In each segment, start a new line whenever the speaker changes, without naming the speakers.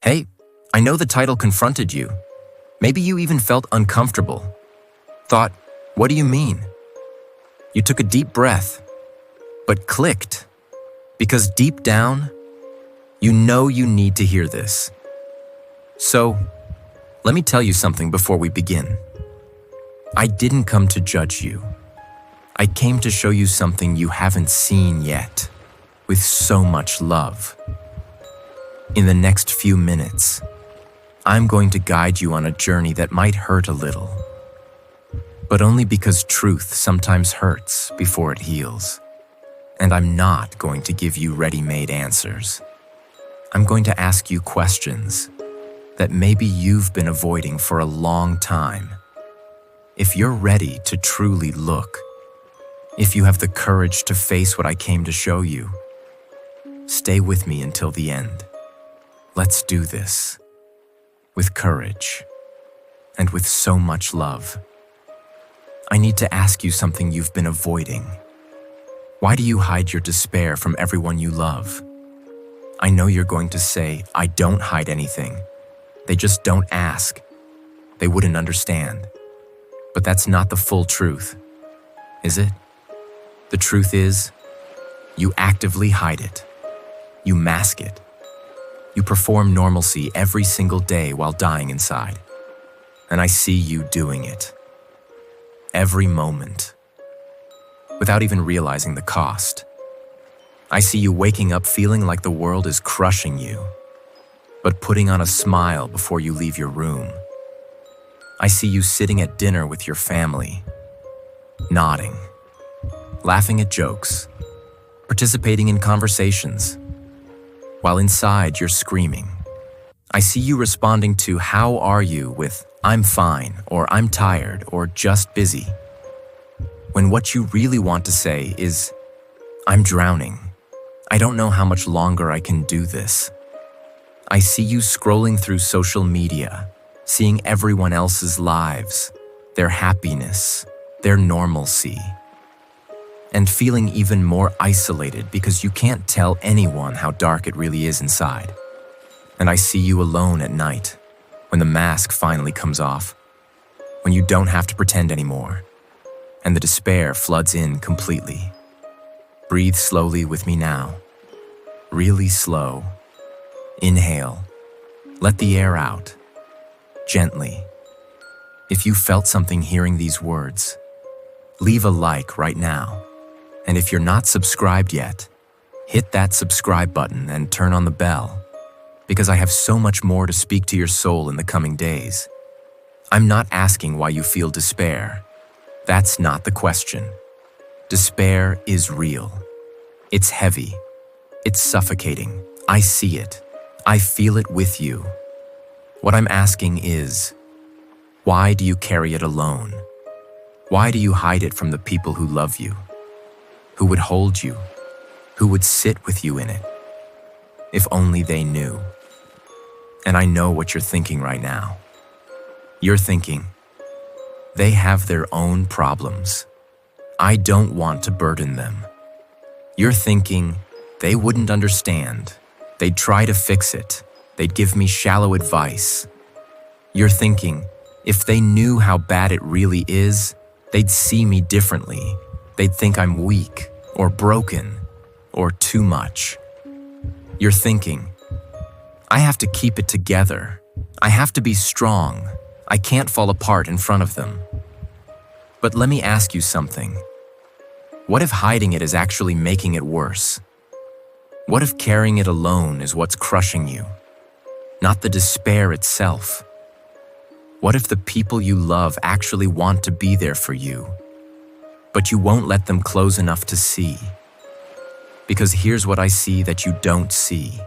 Hey, I know the title confronted you. Maybe you even felt uncomfortable. Thought, what do you mean? You took a deep breath, but clicked. Because deep down, you know you need to hear this. So, let me tell you something before we begin. I didn't come to judge you. I came to show you something you haven't seen yet, with so much love. In the next few minutes, I'm going to guide you on a journey that might hurt a little, but only because truth sometimes hurts before it heals. And I'm not going to give you ready-made answers. I'm going to ask you questions that maybe you've been avoiding for a long time. If you're ready to truly look, if you have the courage to face what I came to show you, stay with me until the end. Let's do this with courage and with so much love. I need to ask you something you've been avoiding. Why do you hide your despair from everyone you love? I know you're going to say, I don't hide anything. They just don't ask. They wouldn't understand. But that's not the full truth, is it? The truth is, you actively hide it. You mask it. You perform normalcy every single day while dying inside. And I see you doing it. Every moment. Without even realizing the cost. I see you waking up feeling like the world is crushing you, but putting on a smile before you leave your room. I see you sitting at dinner with your family, nodding, laughing at jokes, participating in conversations, while inside you're screaming. I see you responding to "How are you?" with "I'm fine," or "I'm tired," or "just busy," when what you really want to say is, "I'm drowning. I don't know how much longer I can do this." I see you scrolling through social media, seeing everyone else's lives, their happiness, their normalcy, and feeling even more isolated because you can't tell anyone how dark it really is inside. And I see you alone at night, when the mask finally comes off, when you don't have to pretend anymore, and the despair floods in completely. Breathe slowly with me now. Really slow. Inhale. Let the air out. Gently. If you felt something hearing these words, leave a like right now. And if you're not subscribed yet, hit that subscribe button and turn on the bell, because I have so much more to speak to your soul in the coming days. I'm not asking why you feel despair. That's not the question. Despair is real. It's heavy. It's suffocating. I see it. I feel it with you. What I'm asking is, why do you carry it alone? Why do you hide it from the people who love you, who would hold you, who would sit with you in it? If only they knew. And I know what you're thinking right now. You're thinking, they have their own problems. I don't want to burden them. You're thinking, they wouldn't understand. They'd try to fix it. They'd give me shallow advice. You're thinking, if they knew how bad it really is, they'd see me differently. They'd think I'm weak, or broken, or too much. You're thinking, I have to keep it together. I have to be strong. I can't fall apart in front of them. But let me ask you something. What if hiding it is actually making it worse? What if carrying it alone is what's crushing you, not the despair itself? What if the people you love actually want to be there for you, but you won't let them close enough to see? Because here's what I see that you don't see.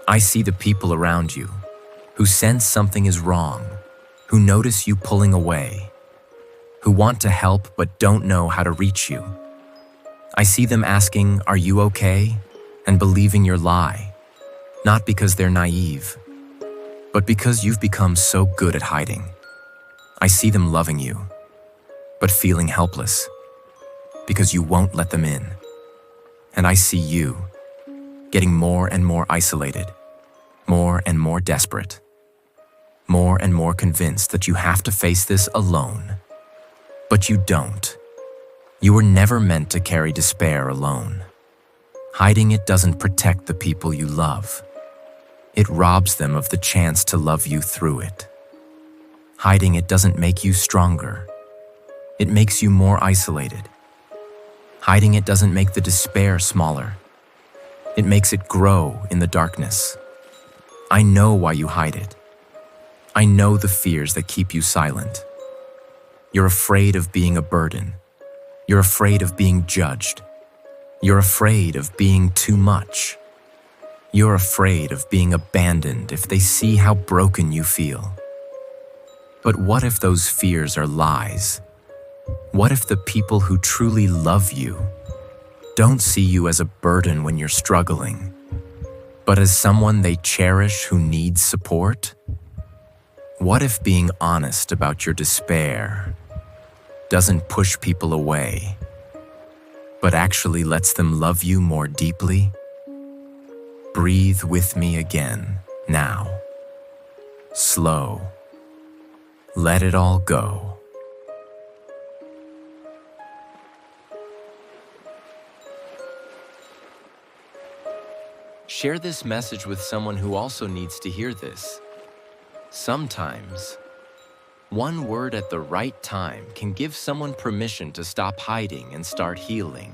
I see the people around you who sense something is wrong, who notice you pulling away, who want to help but don't know how to reach you. I see them asking, "Are you okay?" and believing your lie, not because they're naive, but because you've become so good at hiding. I see them loving you, but feeling helpless, because you won't let them in. And I see you getting more and more isolated, more and more desperate, more and more convinced that you have to face this alone. But you don't. You were never meant to carry despair alone. Hiding it doesn't protect the people you love. It robs them of the chance to love you through it. Hiding it doesn't make you stronger. It makes you more isolated. Hiding it doesn't make the despair smaller. It makes it grow in the darkness. I know why you hide it. I know the fears that keep you silent. You're afraid of being a burden. You're afraid of being judged. You're afraid of being too much. You're afraid of being abandoned if they see how broken you feel. But what if those fears are lies? What if the people who truly love you don't see you as a burden when you're struggling, but as someone they cherish who needs support? What if being honest about your despair doesn't push people away, but actually lets them love you more deeply? Breathe with me again, now. Slow. Let it all go. Share this message with someone who also needs to hear this. Sometimes, one word at the right time can give someone permission to stop hiding and start healing.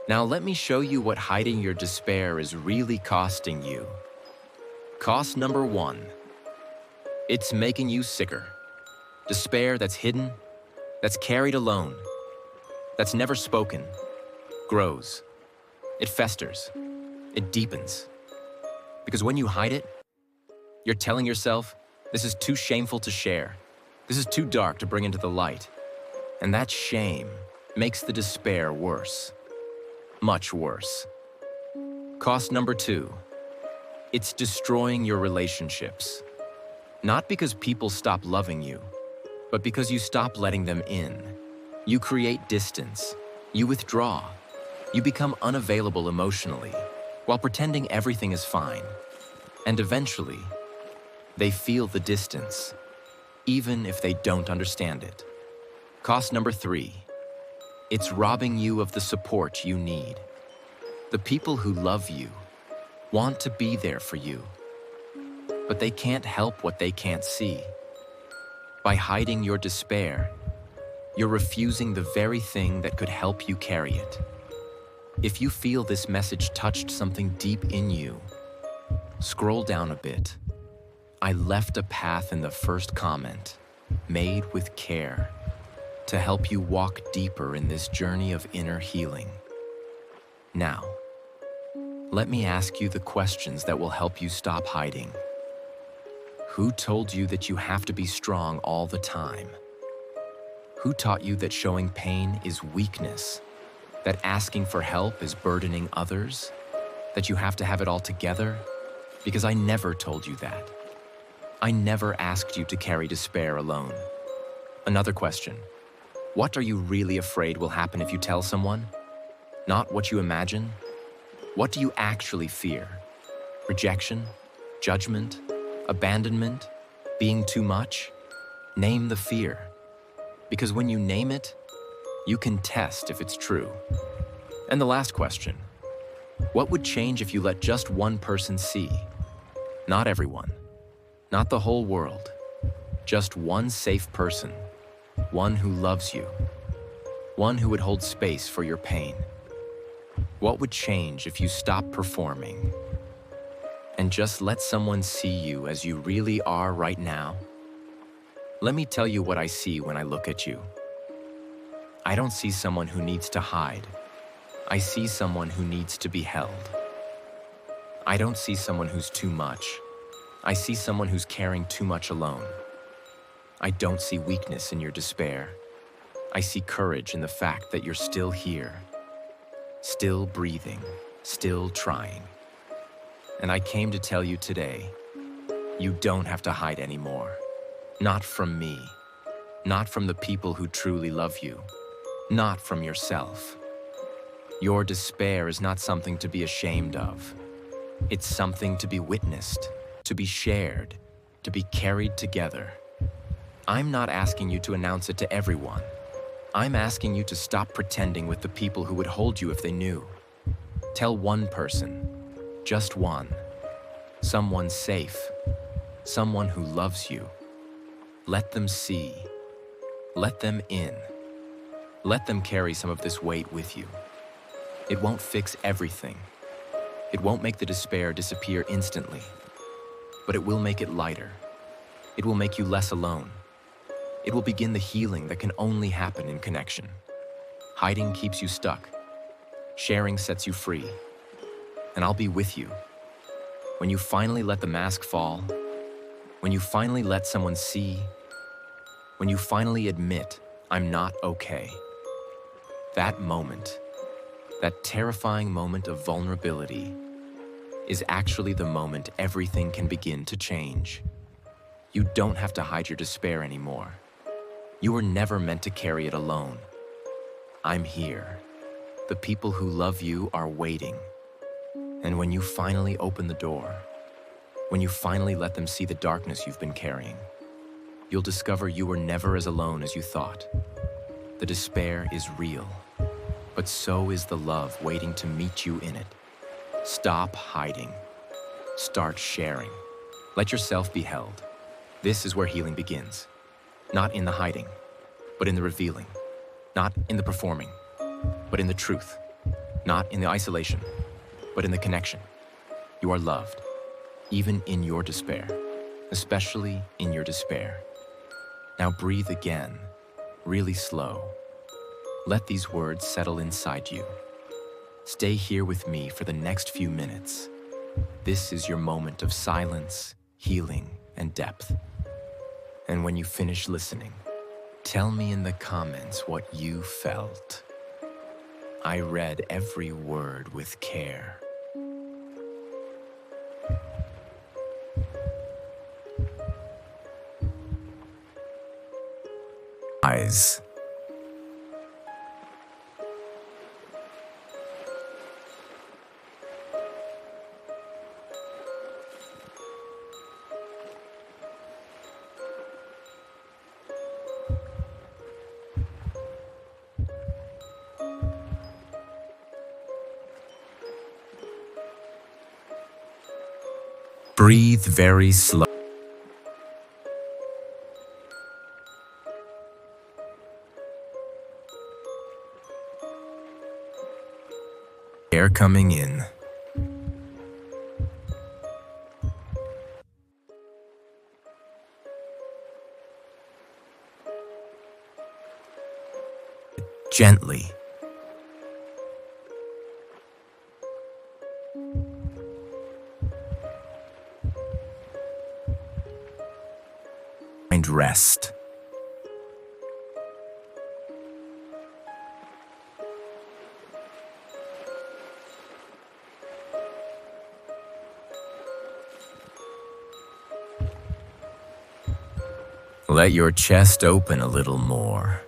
Now let me show you what hiding your despair is really costing you. Cost number 1. It's making you sicker. Despair that's hidden, that's carried alone, that's never spoken, grows. It festers. It deepens. Because when you hide it, you're telling yourself, this is too shameful to share. This is too dark to bring into the light. And that shame makes the despair worse. Much worse. Cost number 2. It's destroying your relationships. Not because people stop loving you, but because you stop letting them in. You create distance. You withdraw. You become unavailable emotionally, while pretending everything is fine. And eventually, they feel the distance, even if they don't understand it. Cost number 3. It's robbing you of the support you need. The people who love you want to be there for you, but they can't help what they can't see. By hiding your despair, you're refusing the very thing that could help you carry it. If you feel this message touched something deep in you, scroll down a bit. I left a path in the first comment, made with care, to help you walk deeper in this journey of inner healing. Now, let me ask you the questions that will help you stop hiding. Who told you that you have to be strong all the time? Who taught you that showing pain is weakness? That asking for help is burdening others? That you have to have it all together? Because I never told you that. I never asked you to carry despair alone. Another question. What are you really afraid will happen if you tell someone? Not what you imagine. What do you actually fear? Rejection? Judgment? Abandonment? Being too much? Name the fear. Because when you name it, you can test if it's true. And the last question. What would change if you let just one person see? Not everyone. Not the whole world. Just one safe person. One who loves you. One who would hold space for your pain. What would change if you stopped performing and just let someone see you as you really are right now? Let me tell you what I see when I look at you. I don't see someone who needs to hide. I see someone who needs to be held. I don't see someone who's too much. I see someone who's carrying too much alone. I don't see weakness in your despair. I see courage in the fact that you're still here, still breathing, still trying. And I came to tell you today, you don't have to hide anymore. Not from me, not from the people who truly love you, not from yourself. Your despair is not something to be ashamed of. It's something to be witnessed, to be shared, to be carried together. I'm not asking you to announce it to everyone. I'm asking you to stop pretending with the people who would hold you if they knew. Tell one person, just one, someone safe, someone who loves you. Let them see. Let them in. Let them carry some of this weight with you. It won't fix everything. It won't make the despair disappear instantly, but it will make it lighter. It will make you less alone. It will begin the healing that can only happen in connection. Hiding keeps you stuck. Sharing sets you free. And I'll be with you. When you finally let the mask fall, when you finally let someone see, when you finally admit, I'm not okay. That moment, that terrifying moment of vulnerability, is actually the moment everything can begin to change. You don't have to hide your despair anymore. You were never meant to carry it alone. I'm here. The people who love you are waiting. And when you finally open the door, when you finally let them see the darkness you've been carrying, you'll discover you were never as alone as you thought. The despair is real, but so is the love waiting to meet you in it. Stop hiding. Start sharing. Let yourself be held. This is where healing begins. Not in the hiding, but in the revealing. Not in the performing, but in the truth. Not in the isolation, but in the connection. You are loved, even in your despair, especially in your despair. Now breathe again, really slow. Let these words settle inside you. Stay here with me for the next few minutes. This is your moment of silence, healing, and depth. And when you finish listening, tell me in the comments what you felt. I read every word with care. Eyes. Breathe very slow. Air coming in. Gently. And rest. Let your chest open a little more.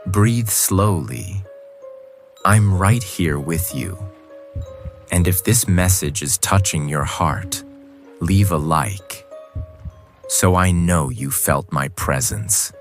Breathe slowly. I'm right here with you. And if this message is touching your heart, leave a like, so I know you felt my presence.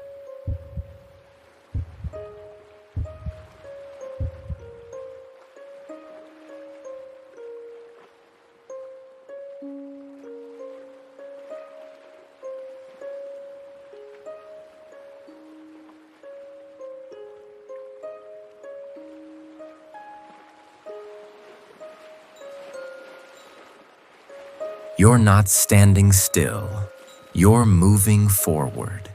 You're not standing still. You're moving forward.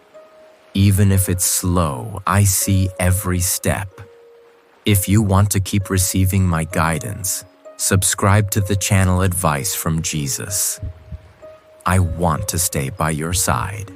Even if it's slow, I see every step. If you want to keep receiving my guidance, subscribe to the channel Advice from Jesus. I want to stay by your side.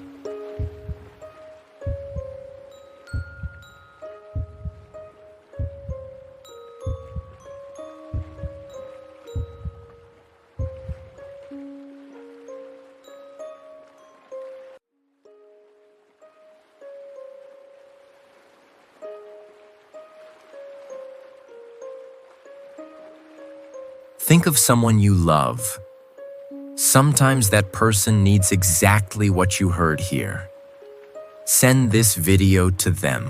Think of someone you love. Sometimes that person needs exactly what you heard here. Send this video to them.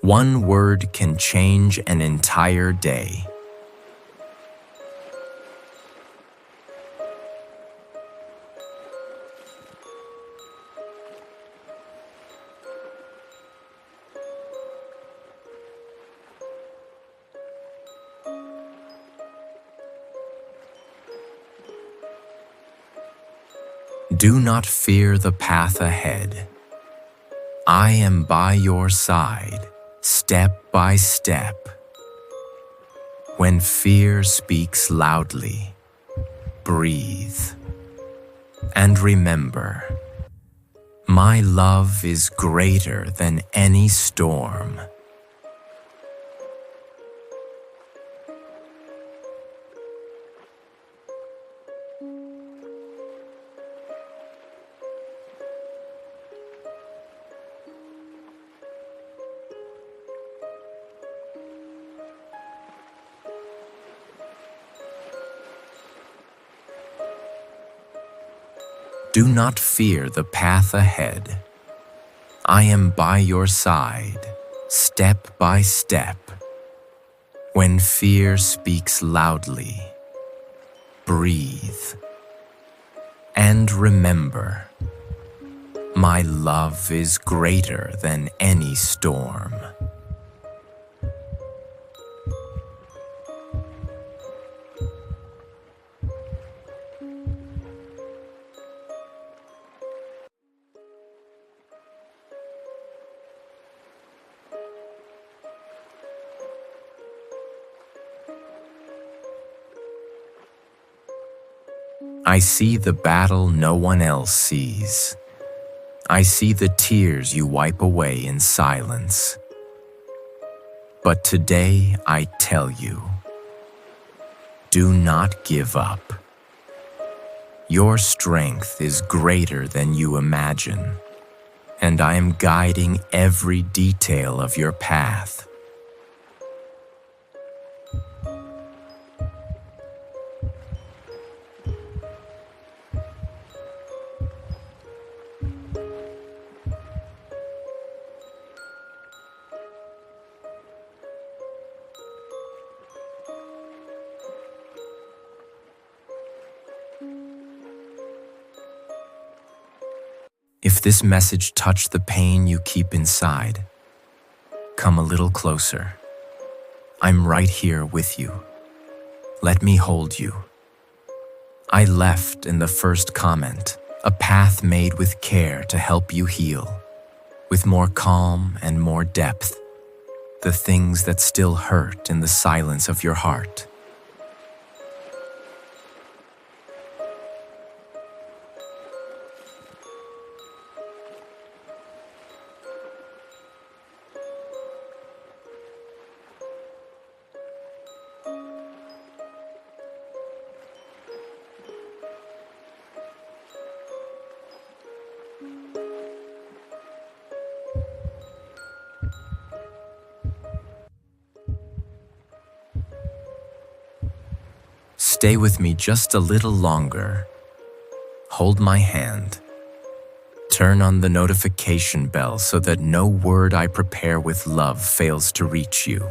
One word can change an entire day. Do not fear the path ahead. I am by your side, step by step. When fear speaks loudly, breathe. And remember, my love is greater than any storm. Do not fear the path ahead. I am by your side, step by step. When fear speaks loudly, breathe. And remember, my love is greater than any storm. I see the battle no one else sees. I see the tears you wipe away in silence. But today I tell you, do not give up. Your strength is greater than you imagine, and I am guiding every detail of your path. If this message touched the pain you keep inside, come a little closer. I'm right here with you. Let me hold you. I left in the first comment a path made with care to help you heal, with more calm and more depth, the things that still hurt in the silence of your heart. Stay with me just a little longer. Hold my hand. Turn on the notification bell so that no word I prepare with love fails to reach you.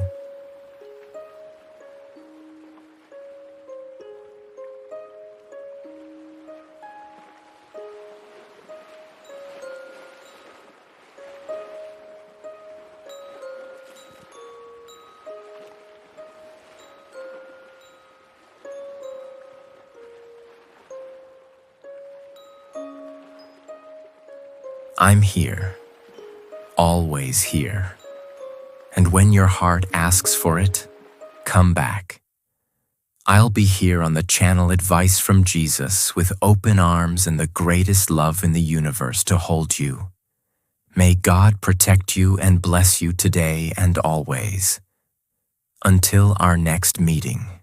I'm here, always here. And when your heart asks for it, come back. I'll be here on the channel Advice from Jesus with open arms and the greatest love in the universe to hold you. May God protect you and bless you today and always. Until our next meeting.